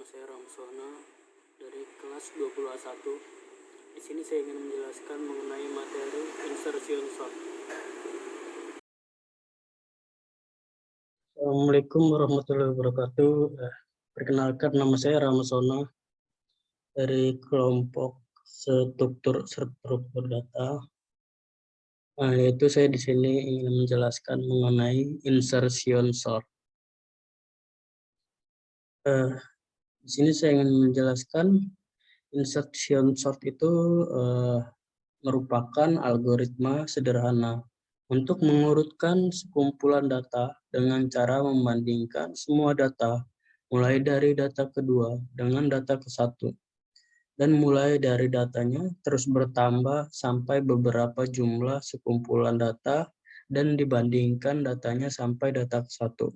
nama saya Ramsona dari kelas 20A1. Di sini saya ingin menjelaskan mengenai materi insertion sort. Assalamualaikum warahmatullahi wabarakatuh. Perkenalkan, nama saya Ramsona dari kelompok struktur data. Yaitu saya di sini ingin menjelaskan mengenai insertion sort. Di sini saya ingin menjelaskan insertion sort itu merupakan algoritma sederhana untuk mengurutkan sekumpulan data dengan cara membandingkan semua data mulai dari data kedua dengan data ke satu, dan mulai dari datanya terus bertambah sampai beberapa jumlah sekumpulan data dan dibandingkan datanya sampai data ke satu.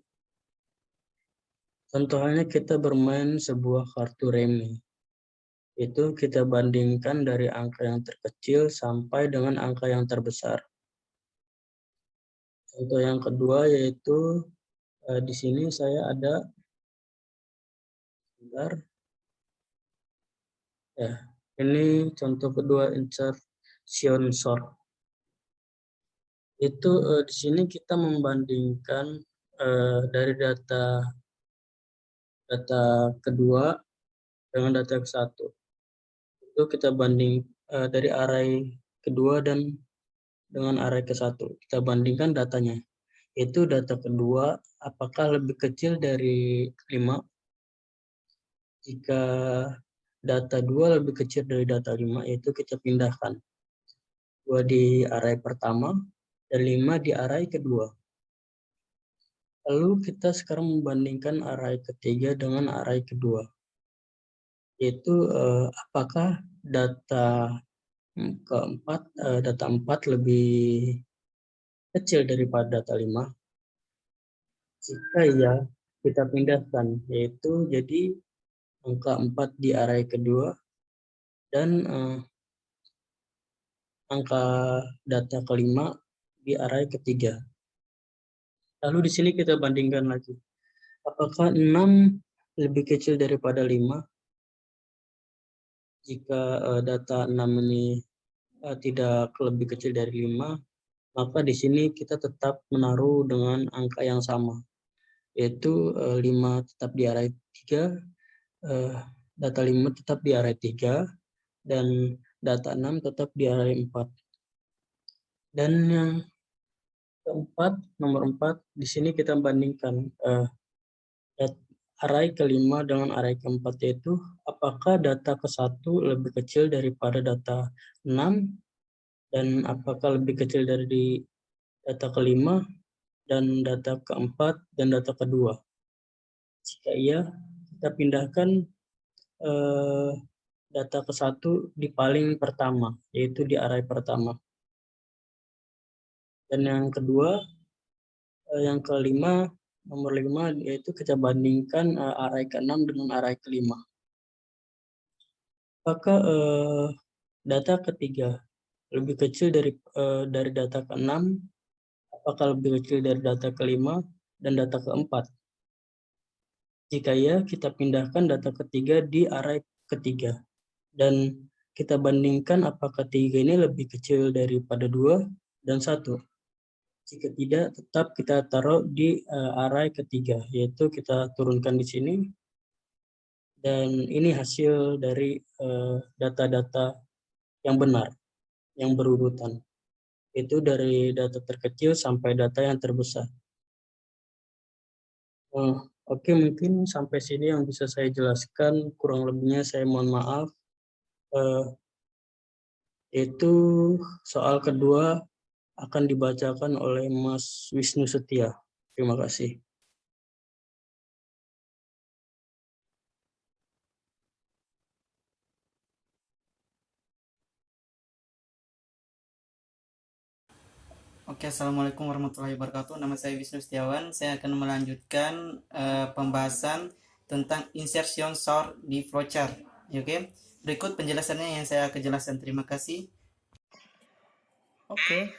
Contohnya kita bermain sebuah kartu remi. Itu kita bandingkan dari angka yang terkecil sampai dengan angka yang terbesar. Contoh yang kedua yaitu di sini saya ada ini contoh kedua insertion sort. Itu di sini kita membandingkan dari data kedua dengan data ke satu. Itu kita banding dari array kedua dan dengan array ke satu. Kita bandingkan datanya. Itu data kedua apakah lebih kecil dari 5? Jika data 2 lebih kecil dari data 5, yaitu kita pindahkan 2 di array pertama dan 5 di array kedua. Lalu kita sekarang membandingkan array ketiga dengan array kedua, yaitu apakah data keempat, data 4 lebih kecil daripada data 5. Jika ya, kita pindahkan, yaitu jadi angka 4 di array kedua dan angka data kelima di array ketiga. Lalu di sini kita bandingkan lagi. Apakah 6 lebih kecil daripada 5? Jika data 6 ini tidak lebih kecil dari 5, maka di sini kita tetap menaruh dengan angka yang sama, yaitu 5 tetap di array 3, data 5 tetap di array 3, dan data 6 tetap di array 4. Dan yang keempat, nomor 4, di sini kita bandingkan array kelima dengan array keempat, yaitu apakah data ke-1 lebih kecil daripada data 6 dan apakah lebih kecil dari data kelima dan data keempat dan data kedua. Jika iya, kita pindahkan data ke-1 di paling pertama, yaitu di array pertama. Dan yang kedua, yang kelima, nomor 5, yaitu kita bandingkan array ke-6 dengan array ke-5. Apakah data ketiga lebih kecil dari data ke-6, apakah lebih kecil dari data ke-5 dan data ke-4? Jika ya, kita pindahkan data ketiga di array ketiga. Dan kita bandingkan apakah 3 ini lebih kecil daripada 2 dan 1. Jika tidak, tetap kita taruh di array ketiga, yaitu kita turunkan di sini. Dan ini hasil dari data-data yang benar, yang berurutan. Itu dari data terkecil sampai data yang terbesar. Oke, mungkin sampai sini yang bisa saya jelaskan. Kurang lebihnya saya mohon maaf. Itu soal kedua akan dibacakan oleh Mas Wisnu Setia. Terima kasih. Oke, Assalamualaikum warahmatullahi wabarakatuh. Nama saya Wisnu Setiawan. Saya akan melanjutkan pembahasan tentang insertion sort di flowchart. Oke, berikut penjelasannya yang saya akan jelaskan. Terima kasih. Oke,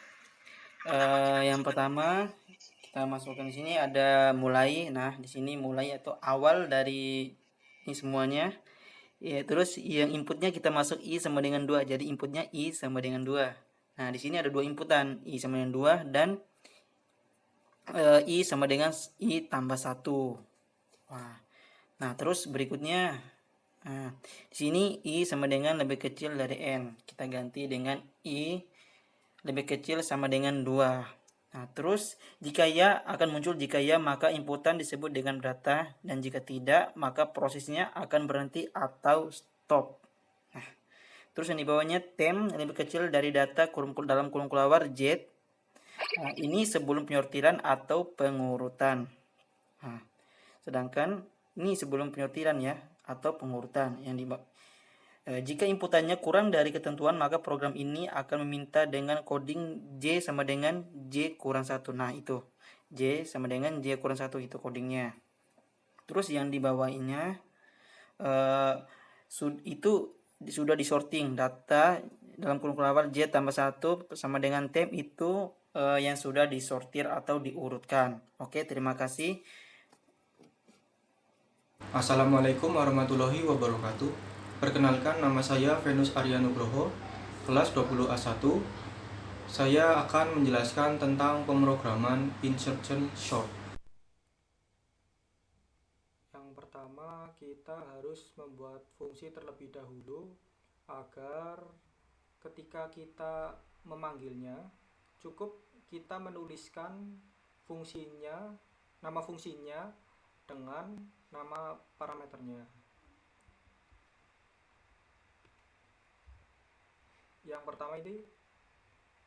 yang pertama kita masukkan di sini ada mulai. Nah, di sini mulai atau awal dari ini semuanya. Ya, terus yang inputnya kita masuk I sama dengan 2. Jadi inputnya I sama dengan 2. Nah, di sini ada dua inputan, I sama dengan 2 dan I sama dengan I tambah 1. Wah. Nah, terus berikutnya, nah, di sini I sama dengan lebih kecil dari N. Kita ganti dengan I lebih kecil sama dengan 2. Nah, terus jika ya akan muncul, jika ya maka inputan disebut dengan data, dan jika tidak maka prosesnya akan berhenti atau stop. Nah, terus yang di bawahnya tem lebih kecil dari data dalam kurung kelawar Z. Nah, ini sebelum penyortiran atau pengurutan. Nah, sedangkan ini sebelum penyortiran ya atau pengurutan yang di jika inputannya kurang dari ketentuan, maka program ini akan meminta dengan coding J sama dengan J kurang 1. Nah, itu. J sama dengan J kurang 1 itu codingnya. Terus yang di bawahnya itu sudah disorting data dalam kurung kelawar J tambah 1 sama dengan temp itu yang sudah disortir atau diurutkan. Oke, terima kasih. Assalamualaikum warahmatullahi wabarakatuh. Perkenalkan, nama saya Venus Arya Nugroho, kelas 20A1. Saya akan menjelaskan tentang pemrograman insertion sort. Yang pertama, kita harus membuat fungsi terlebih dahulu agar ketika kita memanggilnya, cukup kita menuliskan fungsinya, nama fungsinya dengan nama parameternya. Yang pertama ini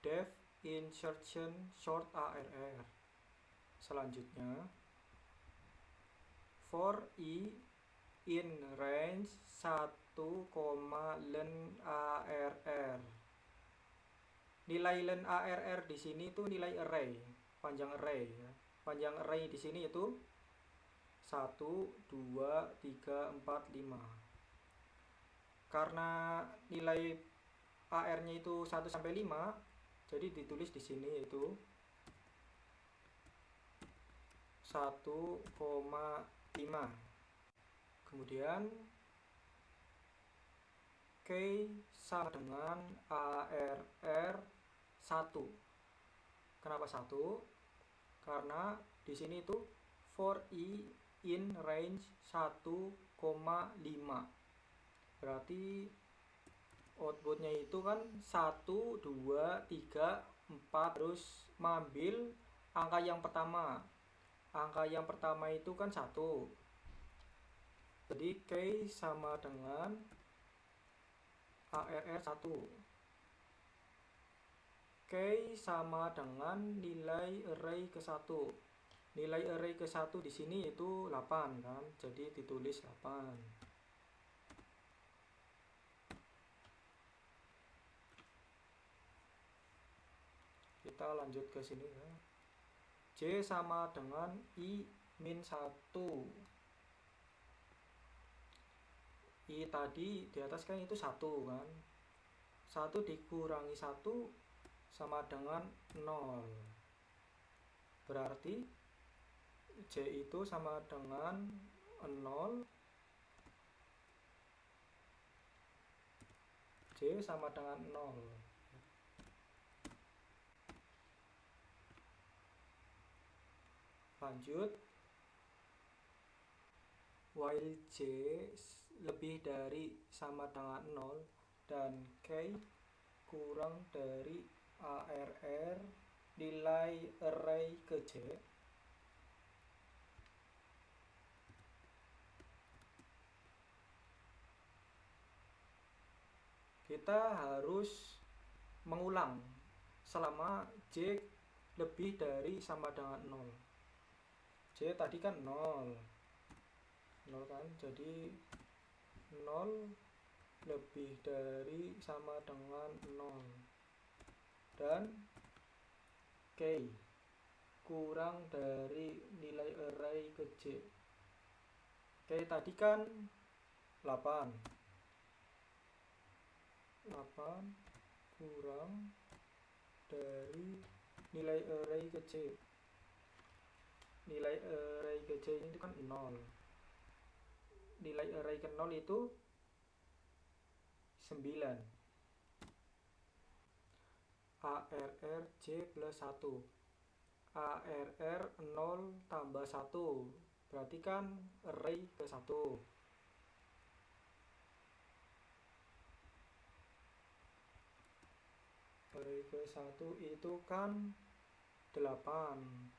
def insertion sort arr. Selanjutnya for I in range 1, len arr. Nilai len arr di sini itu nilai array, panjang array ya. Panjang array di sini itu 1, 2, 3, 4, 5. Karena nilai AR-nya itu 1 sampai 5, jadi ditulis di sini itu 1,5. Kemudian K sama dengan ARR 1. Kenapa 1? Karena di sini itu for I in range 1,5. Berarti outputnya itu kan 1, 2, 3, 4, terus mengambil angka yang pertama. Angka yang pertama itu kan 1. Jadi K sama dengan ARR 1. K sama dengan nilai array ke-1. Nilai array ke-1 di sini itu 8 kan. Jadi ditulis 8. Kita lanjut ke sini ya. J sama dengan I min 1. I tadi di atas kan itu 1 kan. 1 dikurangi 1 sama dengan 0. Berarti J itu sama dengan 0. J sama dengan 0. Lanjut, while J lebih dari sama dengan 0 dan K kurang dari ARR nilai array ke J, kita harus mengulang selama J lebih dari sama dengan 0. J tadi kan 0 kan, jadi 0 lebih dari sama dengan 0 dan K kurang dari nilai array ke J. K tadi kan 8 kurang dari nilai array ke J. Nilai array ke J itu kan 0. nilai array ke 0 itu 9. ARR J plus 1. ARR 0 tambah 1. Berarti kan array ke 1. Array ke 1 itu kan 8.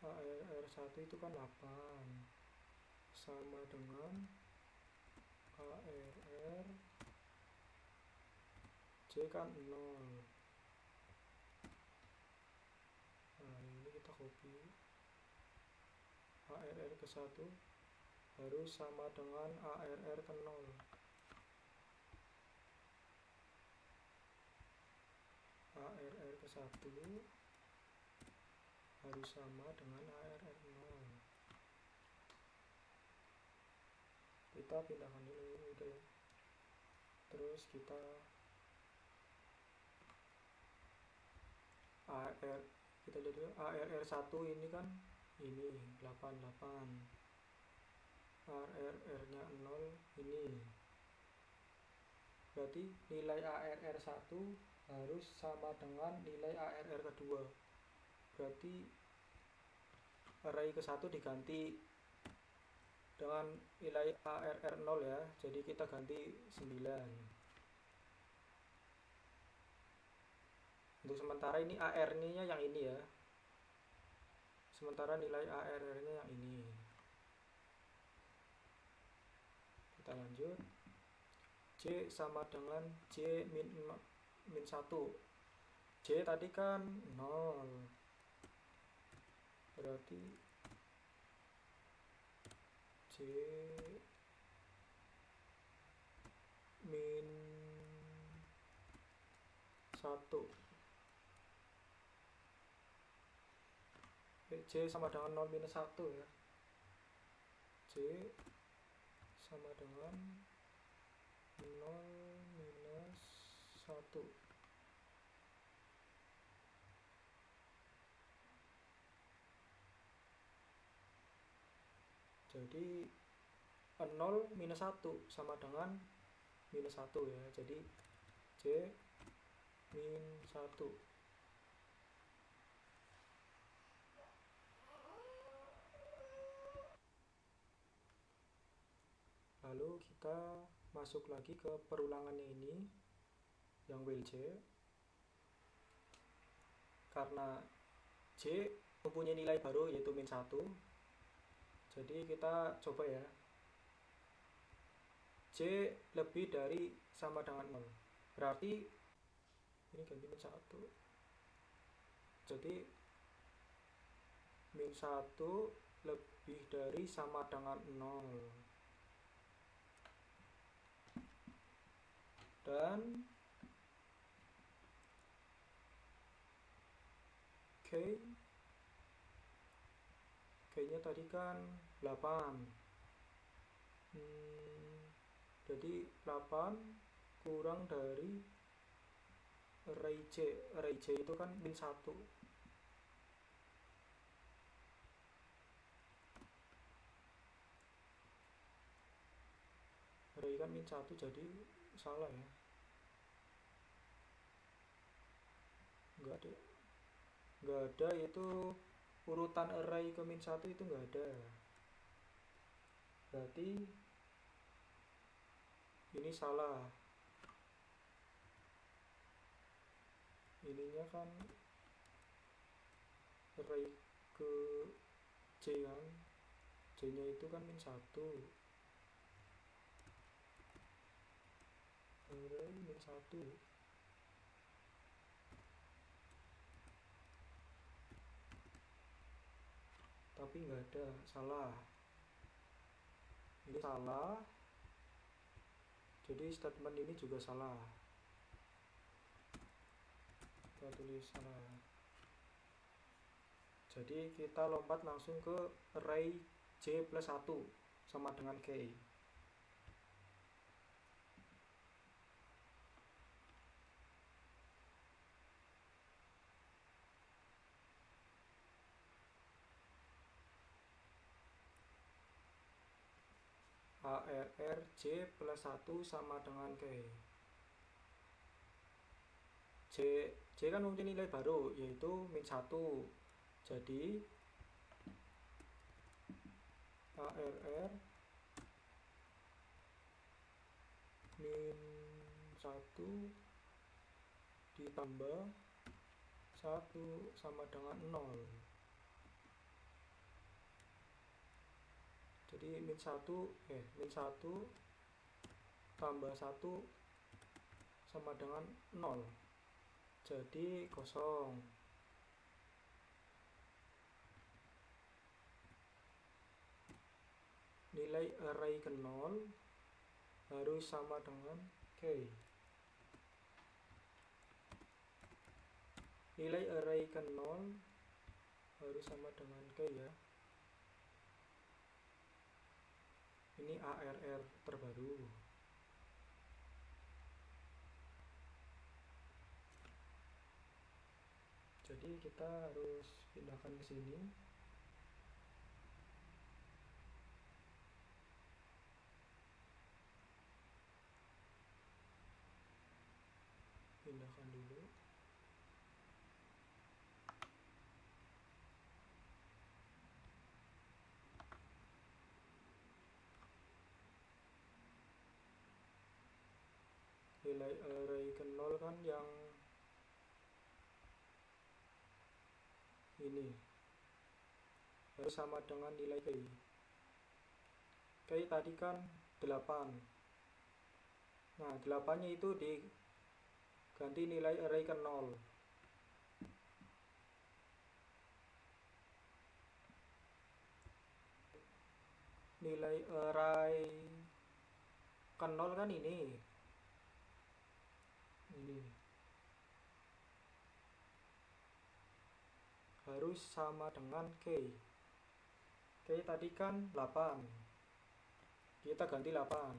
ARR1 itu kan 8 sama dengan ARR J kan 0. Nah ini kita copy, ARR ke 1 harus sama dengan ARR ke 0. ARR ke 1 harus sama dengan ARR 0. Kita pindahkan ini udah ya. Terus kita kita lihat dulu, ARR 1 ini kan ini 88. ARR nya 0 ini. Berarti nilai ARR 1 harus sama dengan nilai ARR kedua. Berarti array ke 1 diganti dengan nilai ARR 0 ya. Jadi kita ganti 9. Untuk sementara ini AR-nya yang ini ya. Sementara nilai ARR-nya yang ini. Kita lanjut. J sama dengan J min 1. J tadi kan 0. Berarti J min 1. J sama dengan 0 minus 1 ya. J sama dengan 0 minus 1. Jadi 0 minus 1 sama dengan minus 1 ya. Jadi J min 1. Lalu kita masuk lagi ke perulangannya ini yang WJ. Karena J mempunyai nilai baru yaitu min 1. Jadi kita coba ya. J lebih dari sama dengan 0. Berarti ini ganti min 1. Jadi min 1 lebih dari sama dengan 0. Dan K nya tadi kan 8. Jadi 8 kurang dari array J. Array J itu kan min 1. Array kan min 1, jadi salah ya. Enggak ada itu urutan array ke min 1 itu enggak ada. Berarti ini salah. Ininya kan array ke J kan. J nya itu kan min 1. Array min 1. Tapi nggak ada, salah. Ini salah. Jadi statement ini juga salah. Kita tulis salah. Jadi kita lompat langsung ke array J plus 1 sama dengan K. ARR J plus 1 sama dengan K. J kan mempunyai nilai baru, yaitu min 1. Jadi ARR min 1 ditambah 1 sama dengan 0. Jadi min 1 tambah 1 sama dengan 0. Jadi kosong. Nilai array ke 0 harus sama dengan K. Nilai array ke 0 harus sama dengan K ya. Ini ARR terbaru. Jadi kita harus pindahkan ke sini. Pindahkan dulu. Nilai array ke 0 kan yang ini harus sama dengan nilai K. K tadi kan 8. Nah, 8-nya itu diganti nilai array ke 0. Nilai array ke 0 kan ini harus sama dengan K. K tadi kan 8. Kita ganti 8.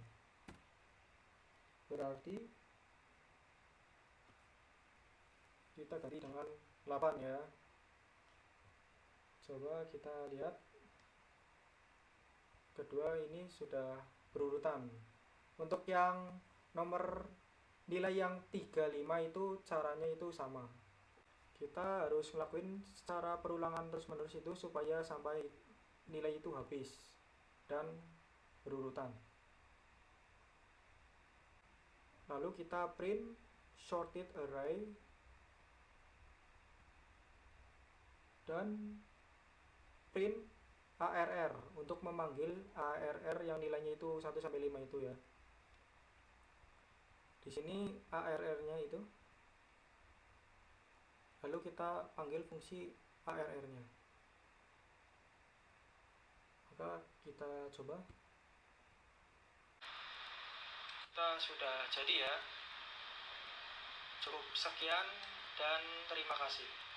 Berarti kita ganti dengan 8 ya. Coba kita lihat. Kedua ini sudah berurutan. Untuk yang nomor nilai yang 35 itu caranya itu sama. Kita harus ngelakuin secara perulangan terus-menerus itu supaya sampai nilai itu habis dan berurutan. Lalu kita print sorted array dan print ARR untuk memanggil ARR yang nilainya itu 1 sampai 5 itu ya. Di sini ARR-nya itu. Lalu kita panggil fungsi ARR-nya. Maka kita coba. Kita sudah jadi ya. Cukup sekian dan terima kasih.